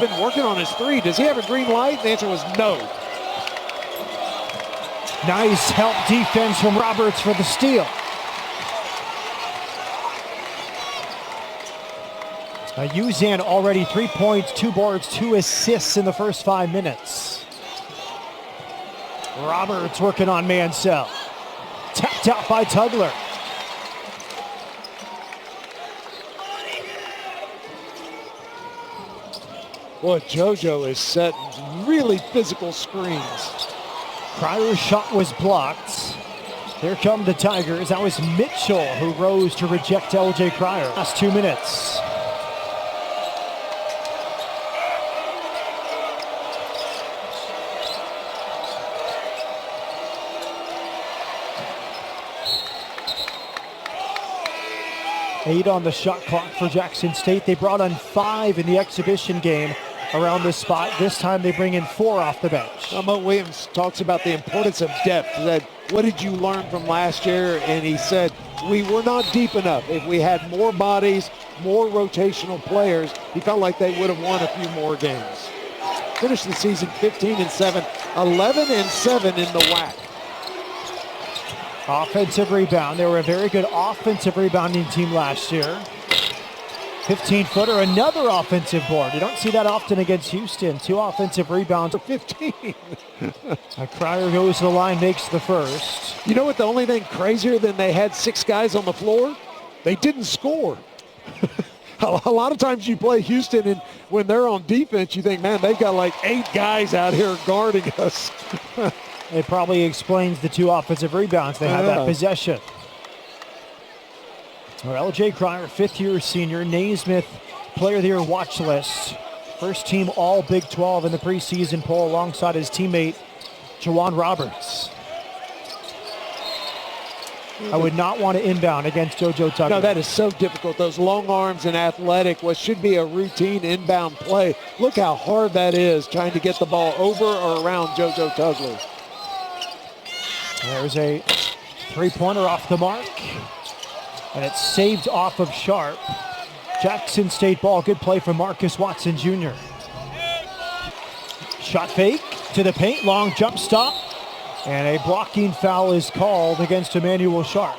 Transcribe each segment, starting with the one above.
Been working on his three. Does he have a green light? The answer was no. Nice help defense from Roberts for the steal. Houton already 3 points, 2 boards, 2 assists in the first 5 minutes. Roberts working on Mansell. Tapped out by Tugler. Boy, JoJo is setting really physical screens. Crier's shot was blocked. Here come the Tigers. That was Mitchell who rose to reject LJ Crier. Last 2 minutes. Eight on the shot clock for Jackson State. They brought on 5 in the exhibition game around this spot. This time they bring in 4 off the bench. Mo Williams talks about the importance of depth. That what did you learn from last year? And he said, we were not deep enough. If we had more bodies, more rotational players, he felt like they would have won a few more games. Finished the season 15-7, 11-7 in the WAC. Offensive rebound. They were a very good offensive rebounding team last year. 15-footer, another offensive board. You don't see that often against Houston. 2 offensive rebounds. 15. Crier goes to the line, makes the first. You know what the only thing crazier than they had 6 guys on the floor? They didn't score. A lot of times you play Houston and when they're on defense, you think, man, they've got like 8 guys out here guarding us. It probably explains the 2 offensive rebounds. They had that possession. LJ Crier, 5th-year senior, Naismith Player of the Year watch list. First team all Big 12 in the preseason poll alongside his teammate, Jawan Roberts. I would not want to inbound against JoJo Tugler. No, that is so difficult. Those long arms and athletic, what should be a routine inbound play. Look how hard that is trying to get the ball over or around JoJo Tugler. There's a 3-pointer off the mark. And it's saved off of Sharp. Jackson State ball. Good play from Marcus Watson Jr. Shot fake to the paint. Long jump stop. And a blocking foul is called against Emmanuel Sharp.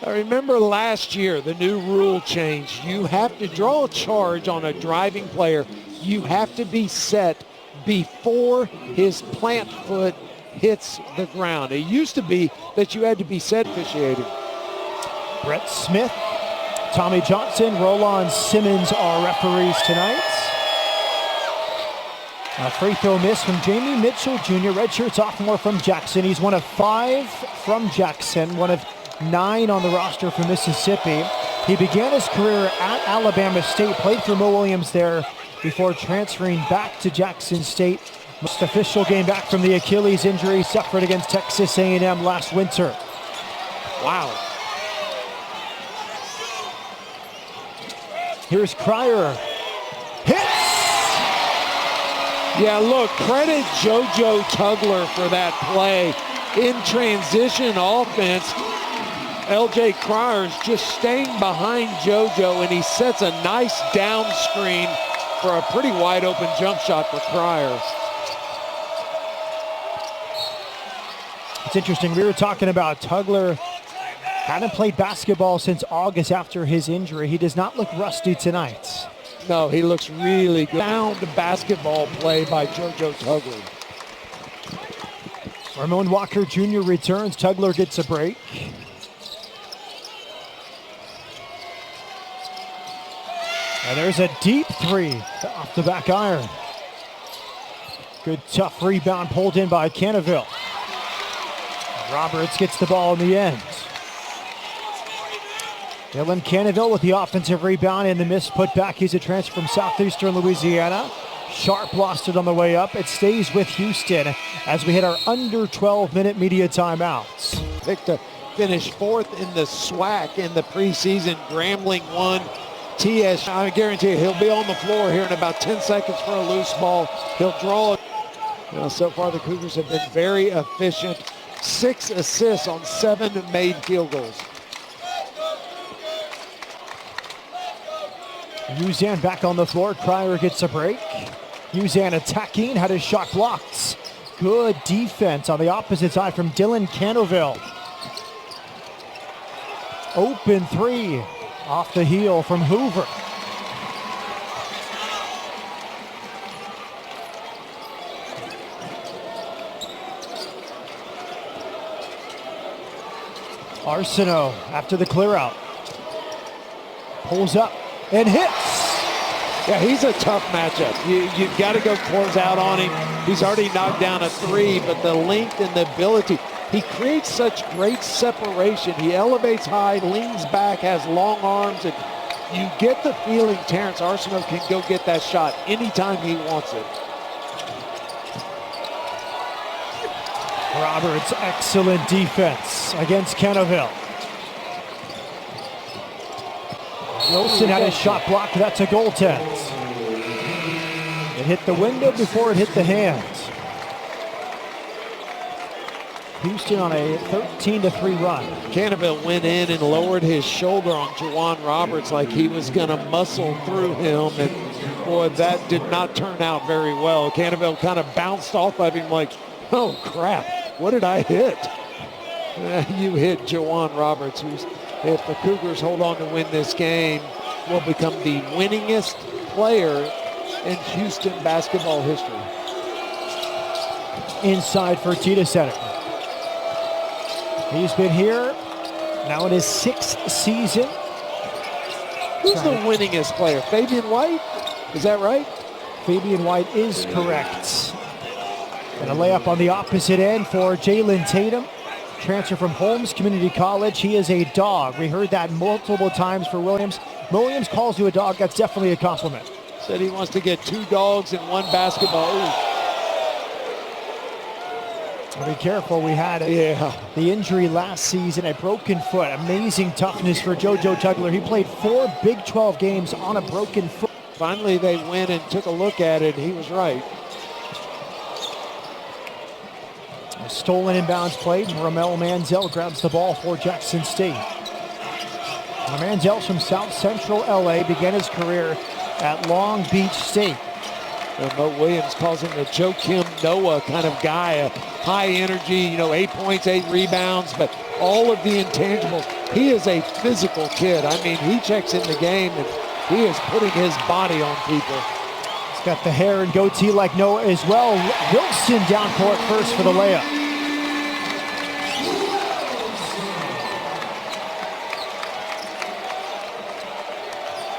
I remember last year, the new rule change. You have to draw a charge on a driving player. You have to be set before his plant foot hits the ground. It used to be that you had to be set officiating. Brett Smith, Tommy Johnson, Roland Simmons are referees tonight. A free throw miss from Jamie Mitchell Jr., redshirt sophomore from Jackson. He's one of 5 from Jackson, one of 9 on the roster from Mississippi. He began his career at Alabama State, played for Mo Williams there before transferring back to Jackson State. Most official game back from the Achilles injury suffered against Texas A&M last winter. Wow. Here's Crier. Hits! Yeah, look, credit JoJo Tugler for that play. In transition offense, LJ Crier's just staying behind JoJo, and he sets a nice down screen for a pretty wide open jump shot for Crier. It's interesting, we were talking about Tugler hadn't played basketball since August after his injury. He does not look rusty tonight. No, he looks really good. Sound basketball play by JoJo Tugler. Ramon Walker Jr. returns. Tugler gets a break. And there's a deep 3 off the back iron. Good tough rebound pulled in by Cannaville. Roberts gets the ball in the end. Dylan Cannaville with the offensive rebound and the miss put back. He's a transfer from Southeastern Louisiana. Sharp lost it on the way up. It stays with Houston as we hit our under 12-minute media timeouts. Picked to finish 4th in the SWAC in the preseason. Grambling won. TS, I guarantee you, he'll be on the floor here in about 10 seconds for a loose ball. He'll draw it. So far, the Cougars have been very efficient. 6 assists on 7 made field goals. Houton back on the floor. Cryer gets a break. Houton attacking, had his shot blocked. Good defense on the opposite side from Dylan Canoville. Open three off the heel from Hoover. Arsenault after the clear out. Pulls up and hits. Yeah, he's a tough matchup. You've got to go close out on him. He's already knocked down a three, but the length and the ability, he creates such great separation. He elevates high, leans back, has long arms, and you get the feeling Terrence Arsenault can go get that shot anytime he wants it. Roberts, excellent defense against Canoville. Wilson had his shot blocked. That's a goaltend. It hit the window before it hit the hands. Houston on a 13-3 run. Canoville went in and lowered his shoulder on Juwan Roberts like he was going to muscle through him, and boy, that did not turn out very well. Canoville kind of bounced off of him like, oh crap, what did I hit? You hit Juwan Roberts, who's, if the Cougars hold on to win this game, will become the winningest player in Houston basketball history. Inside for Tita Center. He's been here now in his 6th season. Who's the winningest player? Fabian White? Is that right? Fabian White is correct. And a layup on the opposite end for Jalen Tatum. Transfer from Holmes Community College. He is a dog. We heard that multiple times for Williams. Williams calls you a dog. That's definitely a compliment. Said he wants to get 2 dogs in 1 basketball. Be careful. We had the injury last season, a broken foot. Amazing toughness for JoJo Tugler. He played 4 Big 12 games on a broken foot. Finally, they went and took a look at it. He was right. A stolen inbounds play. Ramel Manziel grabs the ball for Jackson State. Manziel's from South Central LA, began his career at Long Beach State. Mo Williams calls him the Joakim Noah kind of guy, a high energy, 8 points, 8 rebounds, but all of the intangibles. He is a physical kid. I mean, he checks in the game and he is putting his body on people. He's got the hair and goatee like Noah as well. Wilson down court first for the layup.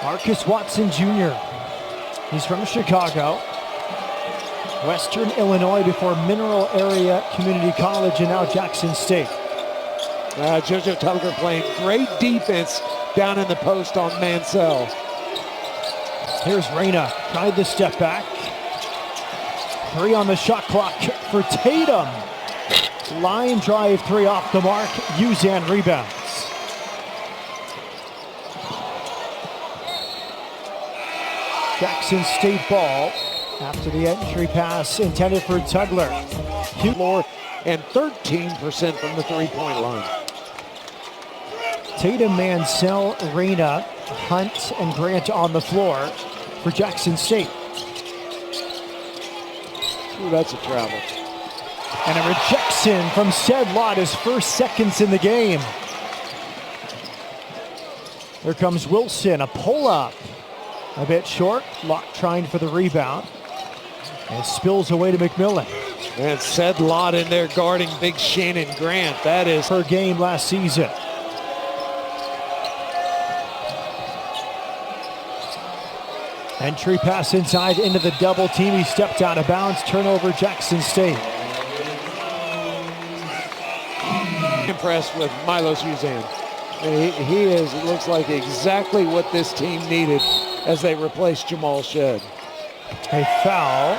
Marcus Watson Jr. He's from Chicago, Western Illinois before Mineral Area Community College and now Jackson State. JoJo Tugler playing great defense down in the post on Mansell. Here's Reyna, tried the step back. 3 on the shot clock for Tatum. Line drive 3 off the mark. Houton rebounds. Jackson State ball after the entry pass intended for Tugler. Floor and 13% from the 3-point line. Tatum, Mansell, Reyna, Hunt, and Grant on the floor for Jackson State. Ooh, that's a travel. And a rejection from Sedlot, his first seconds in the game. Here comes Wilson, a pull-up. A bit short, Locke trying for the rebound. And spills away to McMillan. And Sedlot in there guarding big Shannon Grant. That is her game last season. Entry pass inside into the double team. He stepped out of bounds. Turnover, Jackson State. Impressed with Milos Houton. He is, it looks like exactly what this team needed as they replace Jamal Shedd. A foul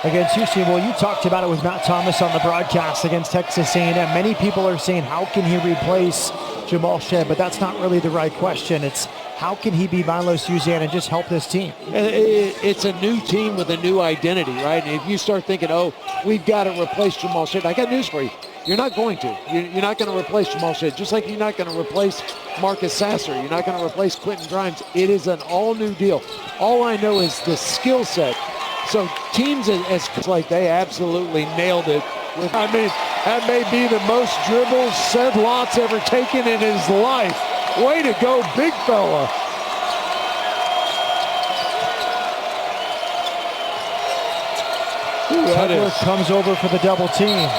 against Houston. Well, you talked about it with Matt Thomas on the broadcast against Texas A&M. Many people are saying, how can he replace Jamal Shedd? But that's not really the right question. It's how can he be Milos Houton and just help this team? It's a new team with a new identity, right? And if you start thinking, oh, we've got to replace Jamal Shedd, I got news for you. You're not going to. You're not going to replace Jamal Shea, just like you're not going to replace Marcus Sasser. You're not going to replace Quentin Grimes. It is an all-new deal. All I know is the skill set. So teams as like they absolutely nailed it. I mean, that may be the most dribbles Seth Lott's ever taken in his life. Way to go, big fella. Tucker comes over for the double team.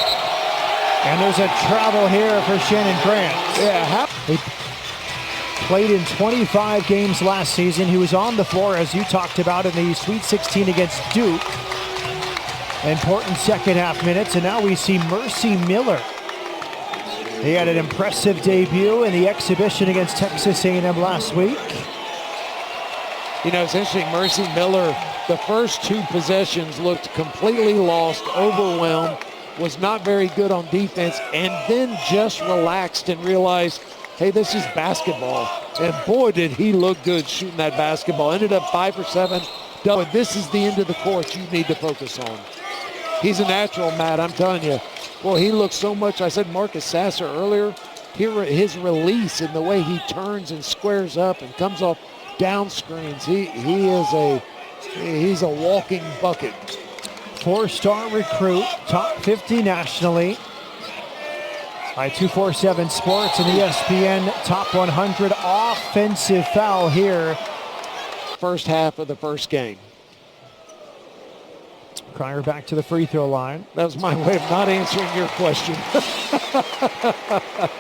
And there's a travel here for Shannon Grant. Yeah, he played in 25 games last season. He was on the floor, as you talked about, in the Sweet 16 against Duke. Important second half minutes, and now we see Mercy Miller. He had an impressive debut in the exhibition against Texas A&M last week. You know, it's interesting, Mercy Miller, the first two possessions looked completely lost, overwhelmed, was not very good on defense, and then just relaxed and realized, hey, this is basketball. And boy, did he look good shooting that basketball. Ended up 5 for 7. This is the end of the court you need to focus on. He's a natural, Matt, I'm telling you. Boy, he looks so much. I said Marcus Sasser earlier. Here, his release and the way he turns and squares up and comes off down screens. He's a walking bucket. 4-star recruit, top 50 nationally by 247 Sports and ESPN Top 100. Offensive foul here. First half of the first game. Cryer back to the free throw line. That was my way of not answering your question.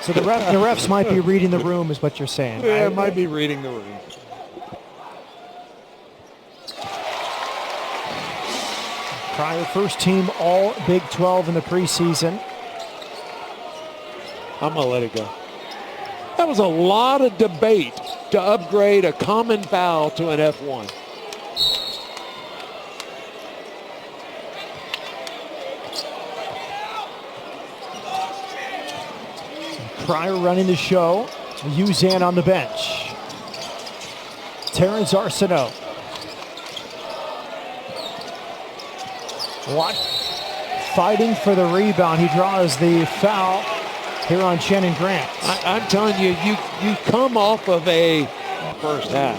So the refs might be reading the room is what you're saying. Yeah, might be reading the room. Cryer first team all Big 12 in the preseason. I'm going to let it go. That was a lot of debate to upgrade a common foul to an F1. Cryer running the show. Houton on the bench. Terrence Arsenault. Watt fighting for the rebound. He draws the foul here on Shannon Grant. I'm telling you, you come off of a first half.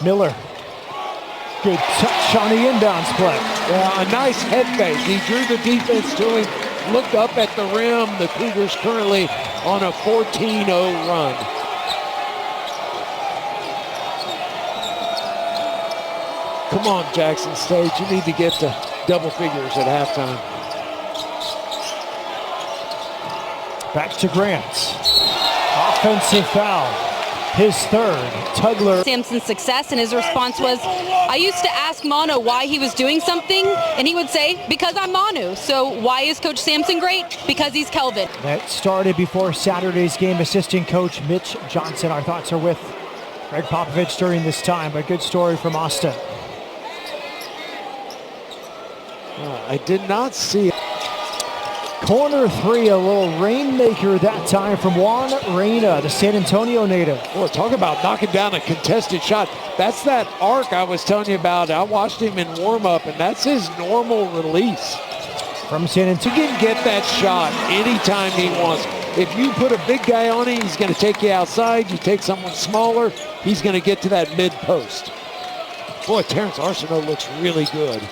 Miller. Good touch on the inbounds play. Yeah, a nice head fake. He drew the defense to him, looked up at the rim. The Cougars currently on a 14-0 run. Come on, Jackson State. You need to get to double figures at halftime. Back to Grant. Offensive foul. His third. Tugler. Sampson's success, and his response was, I used to ask Manu why he was doing something, and he would say, because I'm Manu. So why is Coach Sampson great? Because he's Kelvin. That started before Saturday's game. Assistant coach Mitch Johnson. Our thoughts are with Greg Popovich during this time, but good story from Austin. I did not see it. Corner three, a little rainmaker that time from Juan Reyna, the San Antonio native. Boy, talk about knocking down a contested shot. That's that arc I was telling you about. I watched him in warm-up, and that's his normal release. From San Antonio. He can get that shot anytime he wants. If you put a big guy on him, he's going to take you outside. You take someone smaller, he's going to get to that mid-post. Boy, Terrence Arsenault looks really good.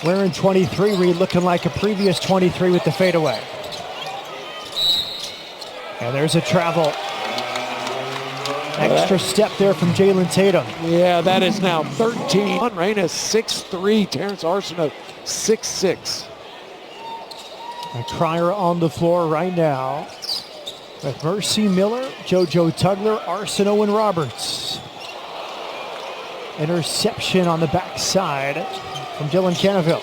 Wearing 23, Reed looking like a previous 23 with the fadeaway. And there's a travel. Extra step there from Jalen Tatum. Yeah, that is now 13. Reyna 6'3", Terrence Arsenault 6'6". And Cryer on the floor right now with Mercy Miller, JoJo Tugler, Arsenault, and Roberts. Interception on the backside from Dylan Canaville.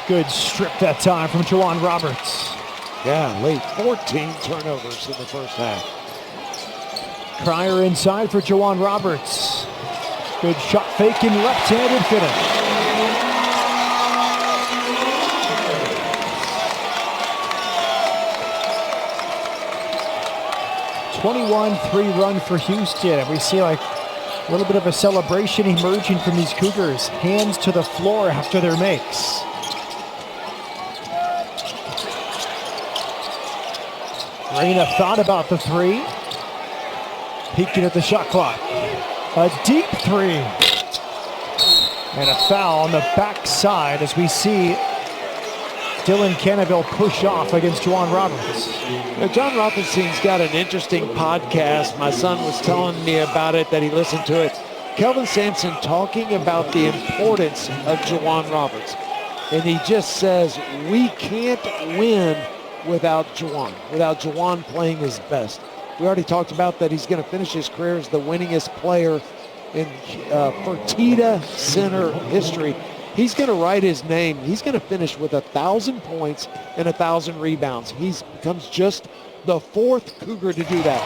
Good strip that time from Juwan Roberts. Yeah, late 14 turnovers in the first half. Cryer inside for Juwan Roberts. Good shot fake and left-handed finish. 21-3 run for Houston. And we see like a little bit of a celebration emerging from these Cougars. Hands to the floor after their makes. Reyna thought about the three. Peeking at the shot clock. A deep three. And a foul on the backside as we see Dylan Cannaville push off against Juwan Roberts. Now, John Rothstein's got an interesting podcast. My son was telling me about it, that he listened to it. Kelvin Sampson talking about the importance of Juwan Roberts. And he just says, we can't win without Juwan playing his best. We already talked about that he's going to finish his career as the winningest player in Fertitta Center history. He's going to write his name. He's going to finish with 1,000 points and 1,000 rebounds. He becomes just the fourth Cougar to do that.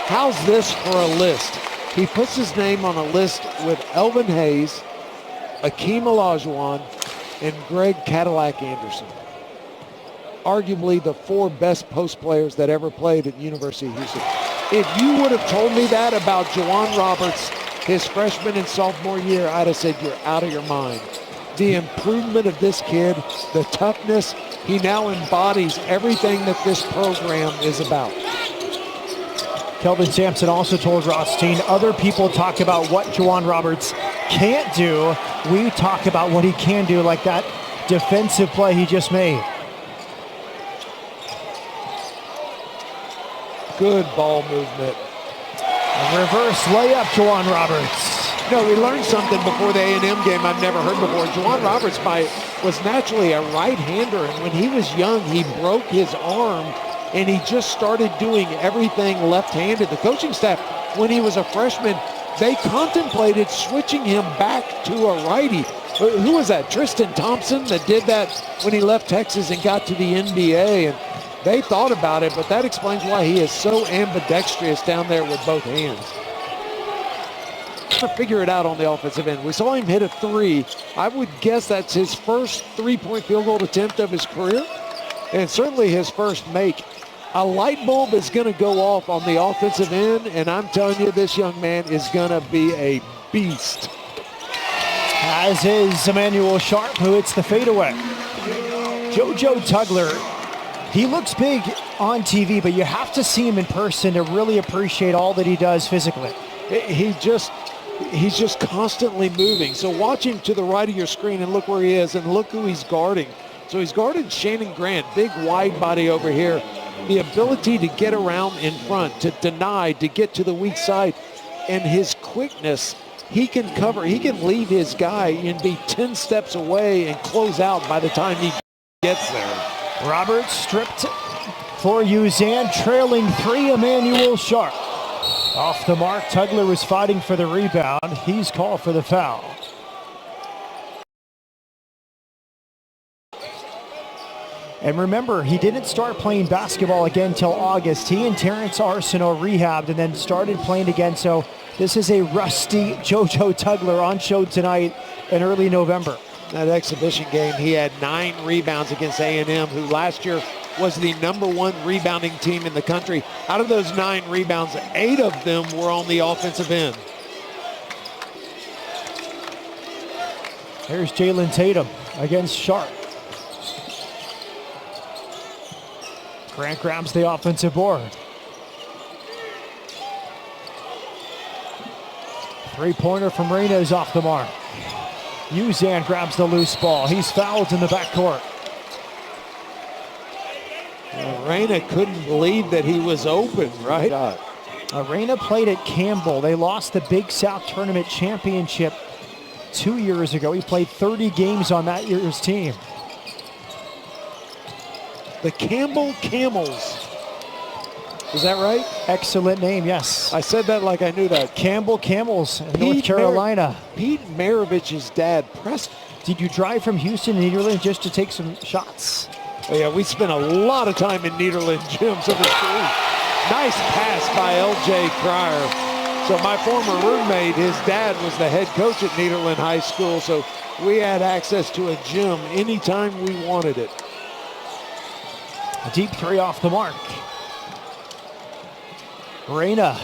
How's this for a list? He puts his name on a list with Elvin Hayes, Akeem Olajuwon, and Greg Cadillac Anderson. Arguably the four best post players that ever played at the University of Houston. If you would have told me that about Juwan Roberts his freshman and sophomore year, I'd have said you're out of your mind. The improvement of this kid, the toughness, he now embodies everything that this program is about. Kelvin Sampson also told Rothstein, other people talk about what Juwan Roberts can't do. We talk about what he can do, like that defensive play he just made. Good ball movement. A reverse layup, Juwan Roberts. No, we learned something before the A&M game I've never heard before. Juwan Roberts was naturally a right-hander, and when he was young, he broke his arm, and he just started doing everything left-handed. The coaching staff, when he was a freshman, they contemplated switching him back to a righty. Who was that? Tristan Thompson that did that when he left Texas and got to the NBA, and they thought about it, but that explains why he is so ambidextrous down there with both hands. To figure it out on the offensive end. We saw him hit a three. I would guess that's his first three-point field goal attempt of his career, and certainly his first make. A light bulb is going to go off on the offensive end, and I'm telling you, this young man is going to be a beast. As is Emmanuel Sharp, who hits the fadeaway. JoJo Tugler, he looks big on TV, but you have to see him in person to really appreciate all that he does physically. He's just constantly moving. So watch him to the right of your screen and look where he is, and look who he's guarding. So he's guarding Shannon Grant, big wide body over here. The ability to get around in front, to deny, to get to the weak side, and his quickness. He can cover, he can leave his guy and be 10 steps away and close out by the time he gets there. Roberts stripped for Uzan, trailing three, Emmanuel Sharp. Off the mark, Tugler was fighting for the rebound. He's called for the foul. And remember, he didn't start playing basketball again until August. He and Terrence Arsenault rehabbed and then started playing again. So this is a rusty JoJo Tugler on show tonight in early November. That exhibition game, he had 9 rebounds against A&M, who last year was the #1 rebounding team in the country. Out of those 9 rebounds, 8 of them were on the offensive end. Here's Jalen Tatum against Sharp. Grant grabs the offensive board. Three-pointer from Reyna is off the mark. Uzan grabs the loose ball. He's fouled in the backcourt. Reyna couldn't believe that he was open, right? Reyna played at Campbell. They lost the Big South Tournament Championship 2 years ago. He played 30 games on that year's team. The Campbell Camels. Is that right? Excellent name, yes. I said that like I knew that. Campbell Camels in North Carolina. Pete Maravich's dad, Preston. Did you drive from Houston to Nederland just to take some shots? Oh yeah, we spent a lot of time in Nederland gyms. Nice pass by L.J. Cryer. So my former roommate, his dad was the head coach at Nederland High School, so we had access to a gym anytime we wanted it. A deep three off the mark. Reyna.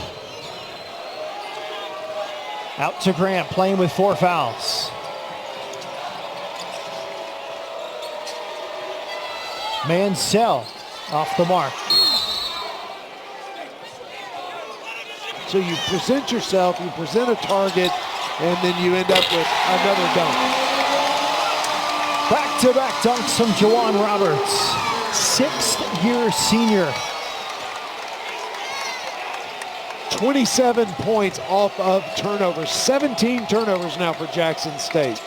Out to Grant, playing with 4 fouls. Mansell off the mark. So you present yourself, you present a target, and then you end up with another dunk. Back-to-back dunks from Juwan Roberts, 6th-year senior. 27 points off of turnovers. 17 turnovers now for Jackson State.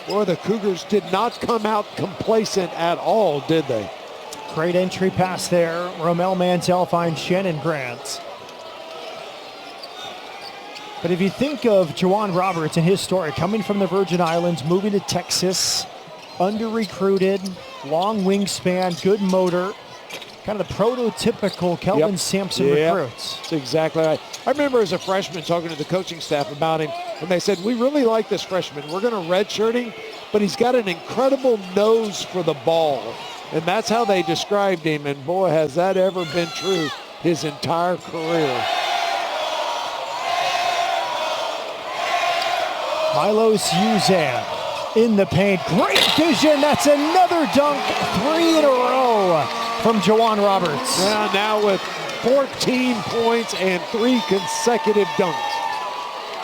Boy, the Cougars did not come out complacent at all, did they? Great entry pass there. Romel Mansell finds Shannon Grant. But if you think of Juwan Roberts and his story, coming from the Virgin Islands, moving to Texas, under-recruited, long wingspan, good motor, kind of the prototypical Kelvin Sampson recruits. That's exactly right. I remember as a freshman talking to the coaching staff about him, and they said, we really like this freshman. We're going to redshirt him, but he's got an incredible nose for the ball. And that's how they described him, and boy, has that ever been true his entire career. Milos Uzan in the paint. Great vision. That's another dunk. 3 in a row from Juwan Roberts. Now with 14 points and 3 consecutive dunks.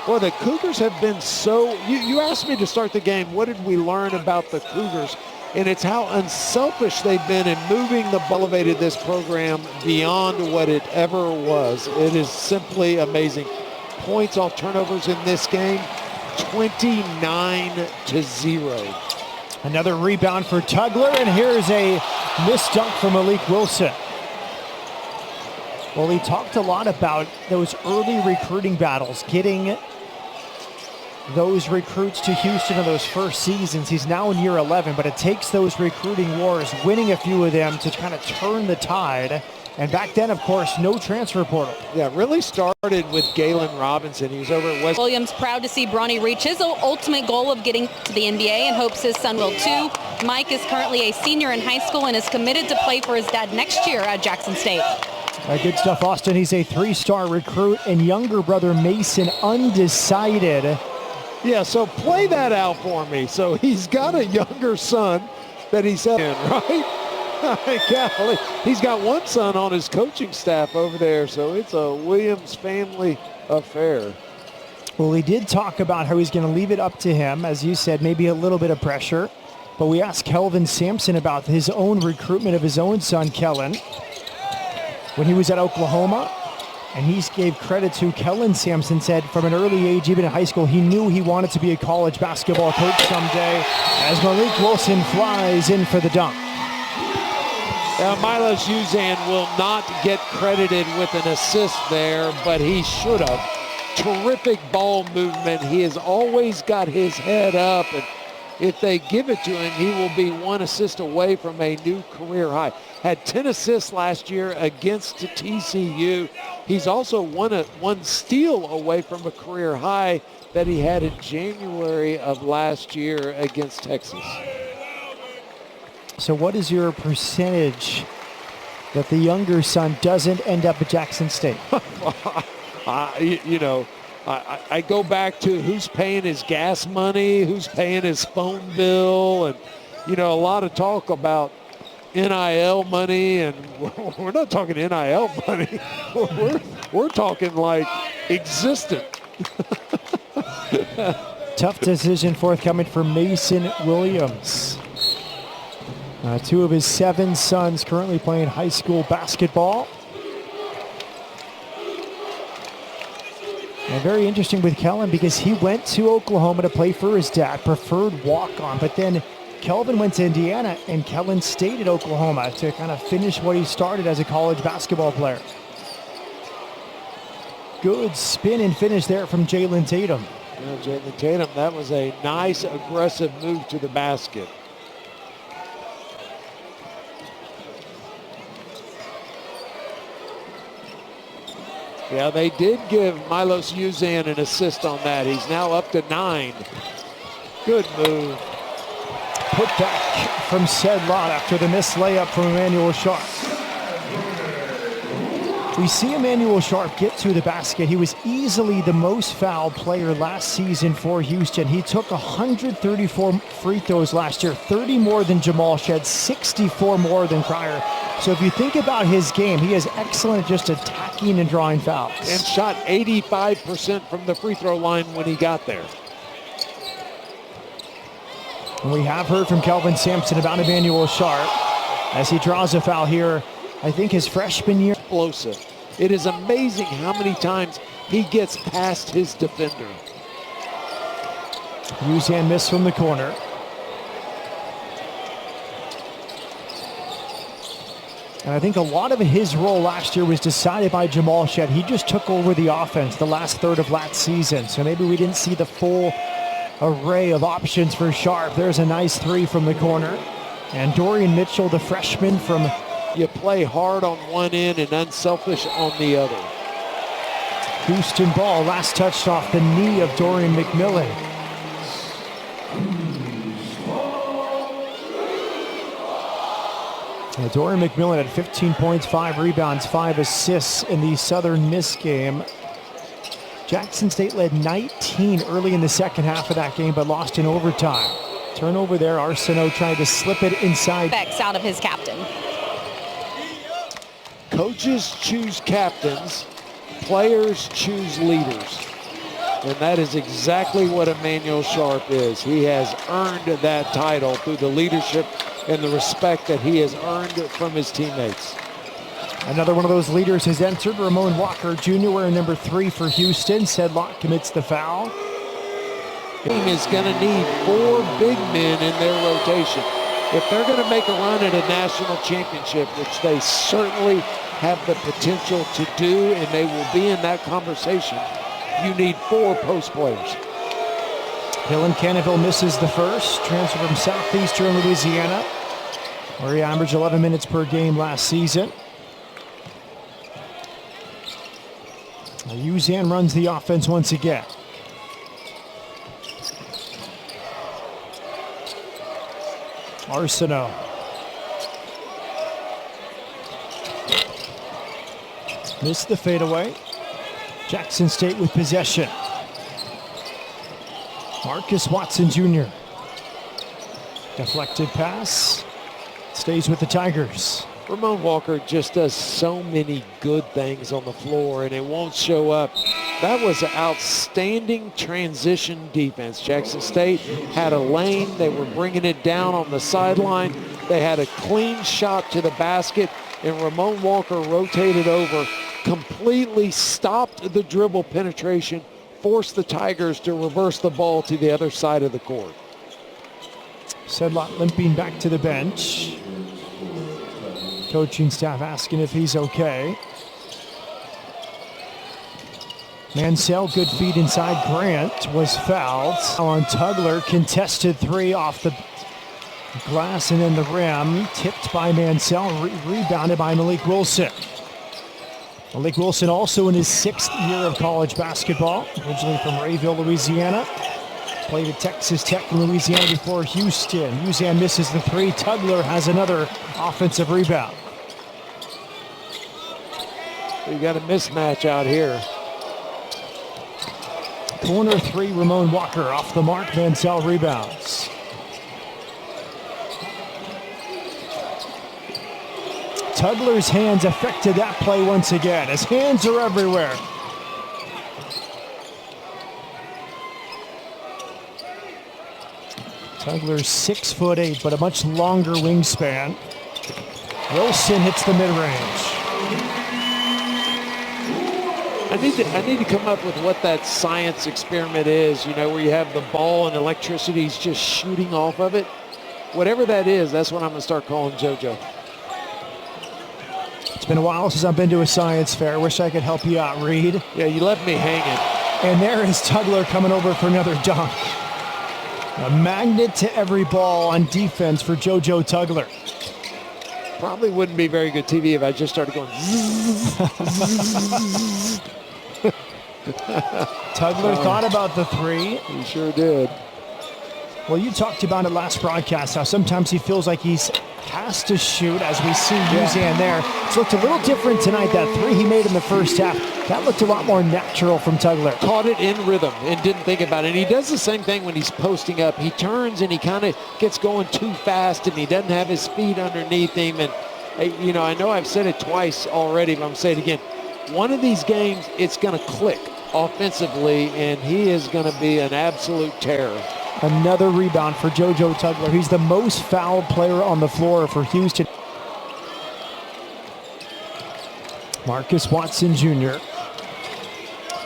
Boy, the Cougars have been so... You asked me to start the game, what did we learn about the Cougars? And it's how unselfish they've been in moving the ball, elevated this program beyond what it ever was. It is simply amazing. Points off turnovers in this game, 29-0. Another rebound for Tugler, and here's a missed dunk for Malik Wilson. Well, he talked a lot about those early recruiting battles, getting those recruits to Houston in those first seasons. He's now in year 11, but it takes those recruiting wars, winning a few of them to kind of turn the tide. And back then, of course, no transfer portal. Yeah, it really started with Galen Robinson. He was over at West. Williams proud to see Bronny reach his ultimate goal of getting to the NBA and hopes his son will too. Mike is currently a senior in high school and is committed to play for his dad next year at Jackson State. Good stuff, Austin. He's a 3-star recruit, and younger brother Mason undecided. Yeah, so play that out for me. So he's got a younger son that he's in, right? Golly. He's got one son on his coaching staff over there, so it's a Williams family affair. Well, he did talk about how he's going to leave it up to him, as you said, maybe a little bit of pressure. But we asked Kelvin Sampson about his own recruitment of his own son, Kellen, when he was at Oklahoma. And he gave credit to Kellen Sampson, said from an early age, even in high school, he knew he wanted to be a college basketball coach someday, as Malik Wilson flies in for the dunk. Milos Uzan will not get credited with an assist there, but he should have. Terrific ball movement. He has always got his head up, and if they give it to him, he will be 1 assist away from a new career high. Had 10 assists last year against TCU. He's also one steal away from a career high that he had in January of last year against Texas. So what is your percentage that the younger son doesn't end up at Jackson State? I go back to who's paying his gas money, who's paying his phone bill, and, a lot of talk about NIL money, and we're not talking NIL money. We're talking like existent. Tough decision forthcoming for Mason Williams. 2 of his 7 sons currently playing high school basketball. And very interesting with Kellen because he went to Oklahoma to play for his dad, preferred walk-on, but then Kelvin went to Indiana and Kellen stayed at Oklahoma to kind of finish what he started as a college basketball player. Good spin and finish there from Jalen Tatum. Yeah, Jalen Tatum, that was a nice aggressive move to the basket. Yeah, they did give Milos Uzan an assist on that. He's now up to 9. Good move. put back from Sedlot after the missed layup from Emmanuel Sharp. We see Emmanuel Sharp get to the basket. He was easily the most fouled player last season for Houston. He took 134 free throws last year, 30 more than Jamal Shead, 64 more than Cryer. So if you think about his game, he is excellent at just attacking and drawing fouls. And shot 85% from the free throw line when he got there. And we have heard from Kelvin Sampson about Emmanuel Sharp as he draws a foul here, I think his freshman year. Explosive. It is amazing how many times he gets past his defender. Houton missed from the corner. And I think a lot of his role last year was decided by Jamal Shead. He just took over the offense the last third of last season. So maybe we didn't see the full array of options for Sharp. There's a nice three from the corner. And Dorian Mitchell, the freshman from... You play hard on one end and unselfish on the other. Houston ball, last touched off the knee of Dorian McMillan. And Dorian McMillan had 15 points, 5 rebounds, 5 assists in the Southern Miss game. Jackson State led 19 early in the second half of that game, but lost in overtime. Turnover there, Arsenault tried to slip it inside. Out of his captain. Coaches choose captains, players choose leaders. And that is exactly what Emmanuel Sharp is. He has earned that title through the leadership and the respect that he has earned from his teammates. Another one of those leaders has entered, Ramon Walker Jr., wearing number 3 for Houston. Sedlot commits the foul. The team is going to need 4 big men in their rotation. If they're going to make a run at a national championship, which they certainly have the potential to do, and they will be in that conversation, you need 4 post players. Dylan Cannaville misses the first, transfer from Southeastern Louisiana, where he averaged 11 minutes per game last season. Houton runs the offense once again. Arsenault. Missed the fadeaway. Jackson State with possession. Marcus Watson Jr. Deflected pass. Stays with the Tigers. Ramon Walker just does so many good things on the floor, and it won't show up. That was an outstanding transition defense. Jackson State had a lane. They were bringing it down on the sideline. They had a clean shot to the basket, and Ramon Walker rotated over, completely stopped the dribble penetration, forced the Tigers to reverse the ball to the other side of the court. Sedlot limping back to the bench. Coaching staff asking if he's okay. Mansell, good feed inside. Grant was fouled. On Tugler, contested 3 off the glass and then the rim. Tipped by Mansell, rebounded by Malik Wilson. Malik Wilson also in his 6th year of college basketball, originally from Rayville, Louisiana. Played at Texas Tech in Louisiana before Houston. Houton misses the 3. Tugler has another offensive rebound. You got a mismatch out here. Corner 3, Ramon Walker off the mark. Mansell rebounds. Tugler's hands affected that play once again. His hands are everywhere. Tugler's 6'8", but a much longer wingspan. Wilson hits the mid-range. I need to come up with what that science experiment is, you know, where you have the ball and electricity is just shooting off of it. Whatever that is, that's what I'm going to start calling JoJo. It's been a while since I've been to a science fair. Wish I could help you out, Reed. Yeah, you left me hanging. And there is Tugler coming over for another dunk. A magnet to every ball on defense for JoJo Tugler. Probably wouldn't be very good TV if I just started going zzz. Tugler thought about the 3. He sure did. Well, you talked about it last broadcast, how sometimes he feels like he's has to shoot, as we see Houton there. It's looked a little different tonight. That three he made in the first half, that looked a lot more natural from Tugler. Caught it in rhythm and didn't think about it. And he does the same thing when he's posting up. He turns and he kind of gets going too fast and he doesn't have his feet underneath him. And, you know, I know I've said it twice already, but I'm saying it again. One of these games, it's going to click offensively, and he is going to be an absolute terror. Another rebound for JoJo Tugler. He's the most fouled player on the floor for Houston. Marcus Watson Jr.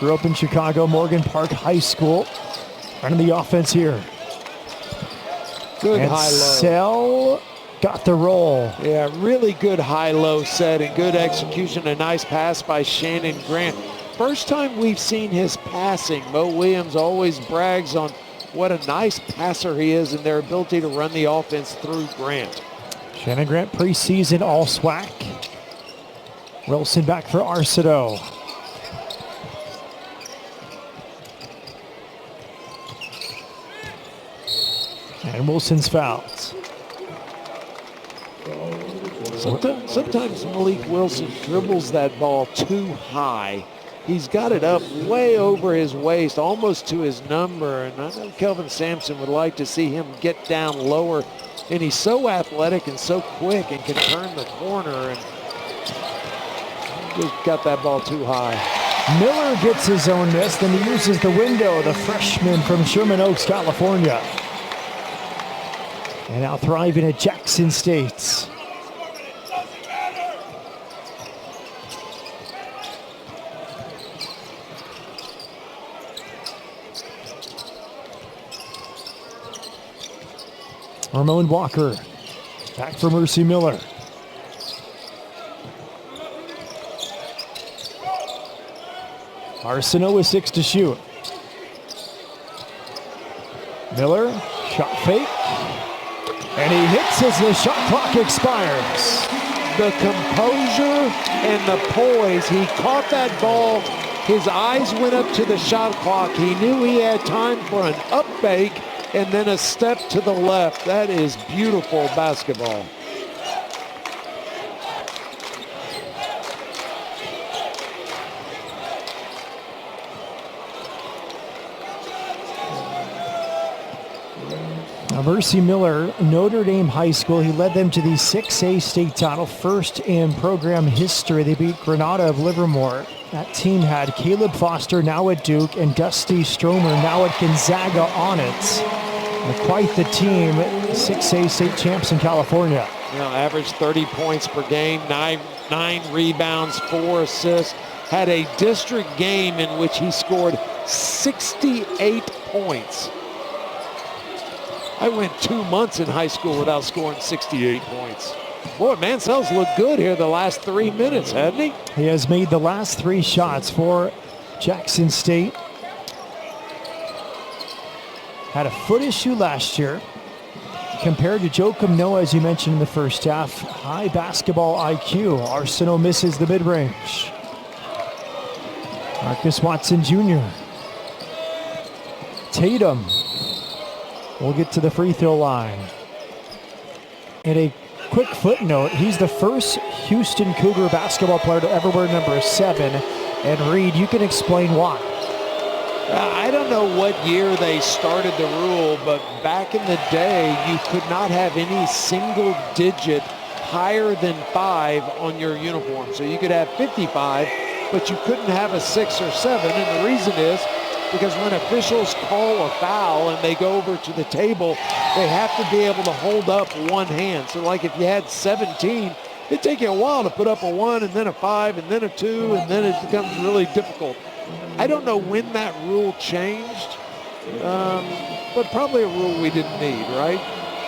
grew up in Chicago, Morgan Park High School. Running the offense here. Good and high-low. Sell got the roll. Yeah, really good high-low set and good execution. A nice pass by Shannon Grant. First time we've seen his passing. Mo Williams always brags on what a nice passer he is and their ability to run the offense through Grant. Shannon Grant preseason all SWAC. Wilson back for Arcedo. And Wilson's fouls. Sometimes Malik Wilson dribbles that ball too high. He's got it up way over his waist, almost to his number. And I know Kelvin Sampson would like to see him get down lower. And he's so athletic and so quick and can turn the corner. And just got that ball too high. Miller gets his own miss, then he uses the window, the freshman from Sherman Oaks, California. And now thriving at Jackson State. Ramon Walker back for Mercy Miller. Arsenault with 6 to shoot. Miller, shot fake. And he hits as the shot clock expires. The composure and the poise. He caught that ball. His eyes went up to the shot clock. He knew he had time for an up fake and then a step to the left. That is beautiful basketball. Now Mercy Miller, Notre Dame High School. He led them to the 6A state title, first in program history. They beat Granada of Livermore. That team had Caleb Foster, now at Duke, and Dusty Stromer, now at Gonzaga on it. Quite the team, 6A state champs in California. You know, averaged 30 points per game, nine rebounds, 4 assists. Had a district game in which he scored 68 points. I went 2 months in high school without scoring 68 points. Boy, Mansell's looked good here the last 3 minutes, hasn't he? He has made the last 3 shots for Jackson State. Had a foot issue last year. Compared to Joakim Noah, as you mentioned in the first half, high basketball IQ. Arsenault misses the mid-range. Marcus Watson Jr. Tatum will get to the free throw line. And a quick footnote, he's the first Houston Cougar basketball player to ever wear number 7. And Reed, you can explain why. I don't know what year they started the rule, but back in the day, you could not have any single digit higher than 5 on your uniform. So you could have 55, but you couldn't have a 6 or 7. And the reason is because when officials call a foul and they go over to the table, they have to be able to hold up one hand. So like if you had 17, it'd take you a while to put up a 1 and then a 5 and then a 2, and then it becomes really difficult. I don't know when that rule changed, but probably a rule we didn't need, right?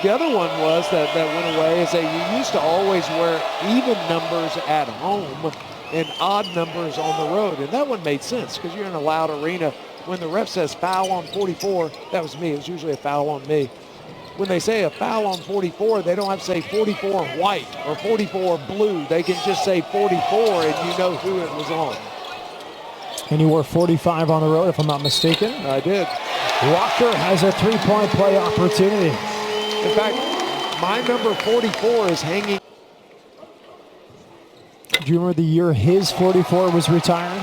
The other one was that went away is that you used to always wear even numbers at home and odd numbers on the road. And that one made sense because you're in a loud arena. When the ref says foul on 44, that was me. It was usually a foul on me. When they say a foul on 44, they don't have to say 44 white or 44 blue. They can just say 44 and you know who it was on. And he wore 45 on the road, if I'm not mistaken. I did. Walker has a three-point play opportunity. In fact, my number 44 is hanging. Do you remember the year his 44 was retired?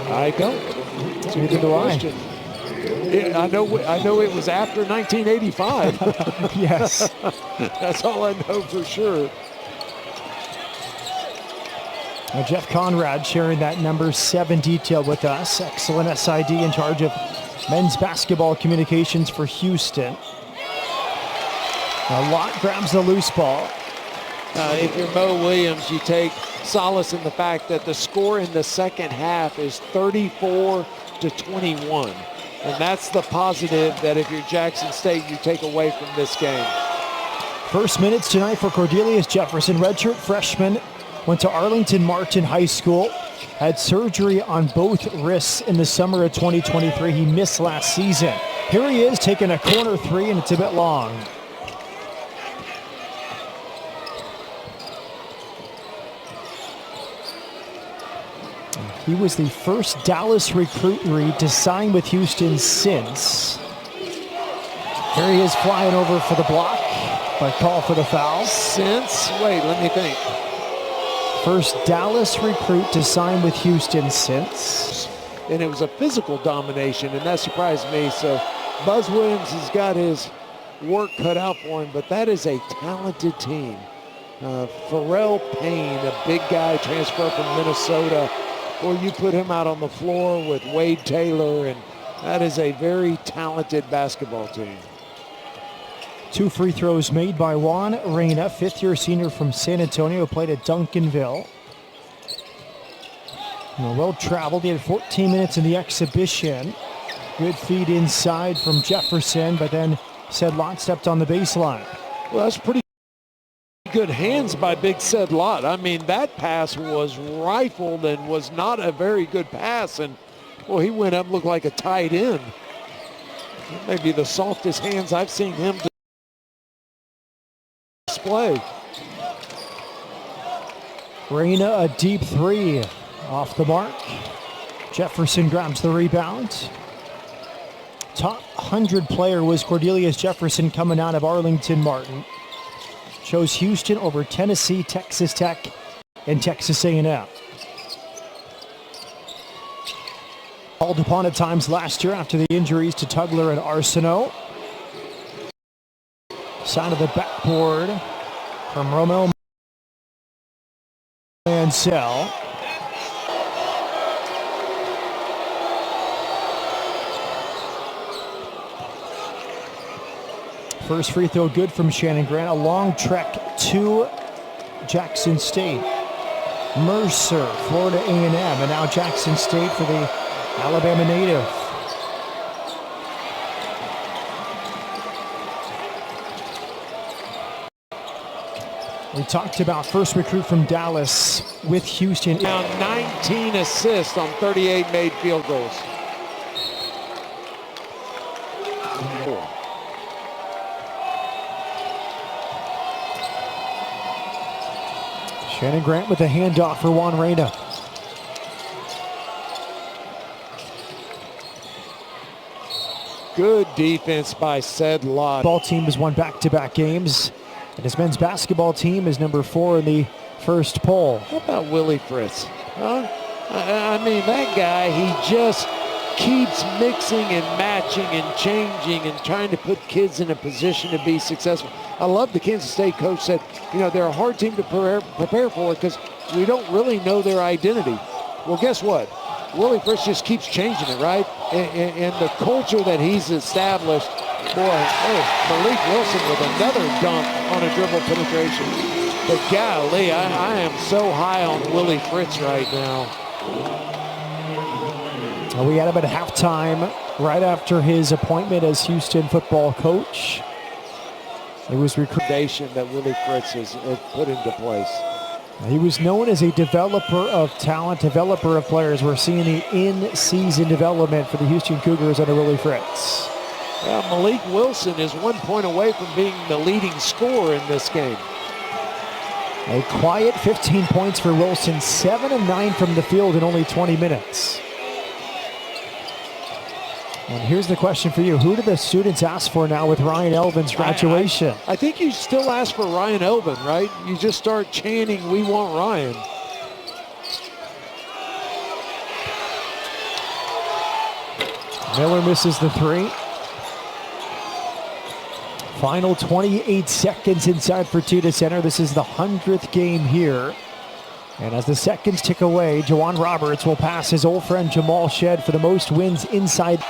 I don't. Neither do I. Yeah, I know it was after 1985. Yes. That's all I know for sure. Now Jeff Conrad sharing that number 7 detail with us. Excellent SID in charge of men's basketball communications for Houston. Now Lott grabs the loose ball. If you're Mo Williams, you take solace in the fact that the score in the second half is 34-21. And that's the positive that if you're Jackson State, you take away from this game. First minutes tonight for Cordelius Jefferson, redshirt freshman. Went to Arlington Martin High School. Had surgery on both wrists in the summer of 2023. He missed last season. Here he is taking a corner three, and it's a bit long. He was the first Dallas recruit to sign with Houston since. Here he is flying over for the block, but call for the foul. Wait, let me think. First Dallas recruit to sign with Houston since. And it was a physical domination, and that surprised me. So Buzz Williams has got his work cut out for him, but that is a talented team. Pharrell Payne, a big guy transferred from Minnesota, or you put him out on the floor with Wade Taylor, and that is a very talented basketball team. 2 free throws made by Juan Reyna, fifth-year senior from San Antonio, played at Duncanville. Well-traveled, he had 14 minutes in the exhibition. Good feed inside from Jefferson, but then Said Lott stepped on the baseline. Well, that's pretty good hands by Big Said Lott. I mean, that pass was rifled and was not a very good pass. And, well, he went up, looked like a tight end. Maybe the softest hands I've seen him display. Reyna, a deep three off the mark. Jefferson grabs the rebound. Top 100 player was Cordelius Jefferson coming out of Arlington Martin. Chose Houston over Tennessee, Texas Tech, and Texas A&M. Called upon at times last year after the injuries to Tugler and Arsenault. Side of the backboard from Romel Mansell. First free throw good from Shannon Grant. A long trek to Jackson State. Mercer, Florida A&M, and now Jackson State for the Alabama native. We talked about first recruit from Dallas with Houston. Now 19 assists on 38 made field goals. Shannon Grant with a handoff for Juan Reyna. Good defense by Said Lott. Ball team has won back-to-back games, and his men's basketball team is number 4 in the first poll. How about Willie Fritz? Huh? I mean, that guy, he just keeps mixing and matching and changing and trying to put kids in a position to be successful. I love the Kansas State coach said, you know, they're a hard team to prepare for because we don't really know their identity. Well, guess what? Willie Fritz just keeps changing it, right? And the culture that he's established, boy, oh, Malik Wilson with another dunk on a dribble penetration. But golly, I am so high on Willie Fritz right now. We had him at halftime right after his appointment as Houston football coach. It was recruitation that Willie Fritz has put into place. He was known as a developer of talent, developer of players. We're seeing the in-season development for the Houston Cougars under Willie Fritz. Well, Malik Wilson is 1 point away from being the leading scorer in this game. A quiet 15 points for Wilson, 7 of 9 from the field in only 20 minutes. And here's the question for you. Who do the students ask for now with Ryan Elvin's graduation? I think you still ask for Ryan Elvin, right? You just start chanting, "We want Ryan." Miller misses the three. Final 28 seconds inside Fertitta Center. This is the 100th game here. And as the seconds tick away, Jawan Roberts will pass his old friend Jamal Shed for the most wins inside.